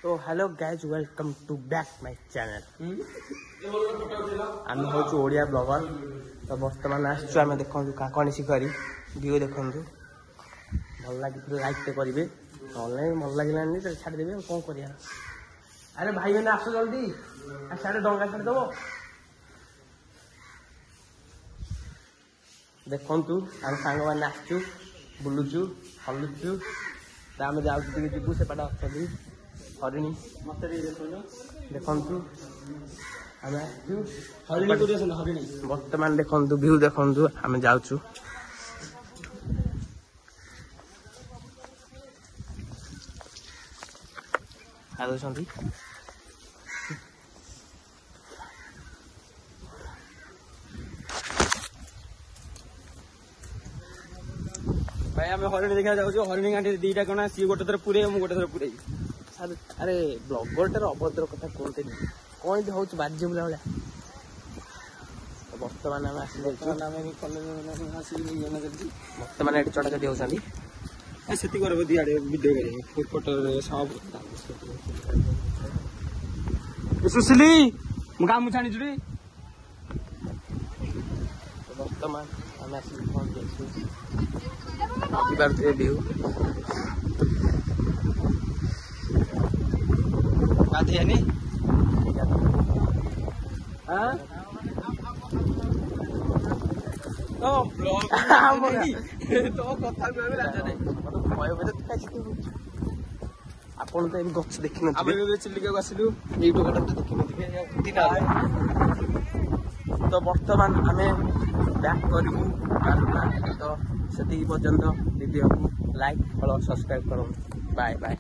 तो hello guys welcome to back my channel आम हूँ ओडिया ब्लॉगर तो बर्तमान आम देखूँ काकणी शिकारी व्यू देखूँ भल लगी लाइक टे करेंगे ऑनलाइन भल लगे तो छाड़देवी कौन कर अरे भाई मैंने आस जल्दी साढ़े डंगा छाड़देव देखु आम सांग मैंने आसचु बुलुचु हलुचु आम जाऊँ जीवु सेपटे अच्छी हरिणी मत देखु बर्तमान देखु व्यू देखु आम जाऊँ खादुंट भाई आम हरिणी देखा जाऊँ हरिणी गांठी दीटा कण सी गोटे थर पुरे गोटे थर पुरे अरे ब्लॉगर अभद्र कथा कहते कौन भी हूँ बाज्य बुला भाया बर्तमान आम बर्तमान ये चटाचटी होती से दिहाड़े भिडियो करेंगे फोटो सब सुशीली गामु छाणी जुड़ी बर्तमान आम आस पहुंचे व्यू गाधेयानी ଆପଣ ତ ଏବେ ଗଛ ଦେଖିନଥିବେ ଆମେ ଏବେ ଚିଲିକାକୁ ଆସିଲୁ ଏଇ ଟୋକାଟା ତ ଦେଖିନଥିବେ ତ ବର୍ତ୍ତମାନ ଆମେ ବ୍ୟାକ୍ କରିବୁ ତ ସେତିକି ପର୍ଯ୍ୟନ୍ତ ଭିଡ଼ିଓକୁ ଲାଇକ୍ ଫଲୋ ସବସ୍କ୍ରାଇବ୍ କରନ୍ତୁ ବାଏ ବାଏ।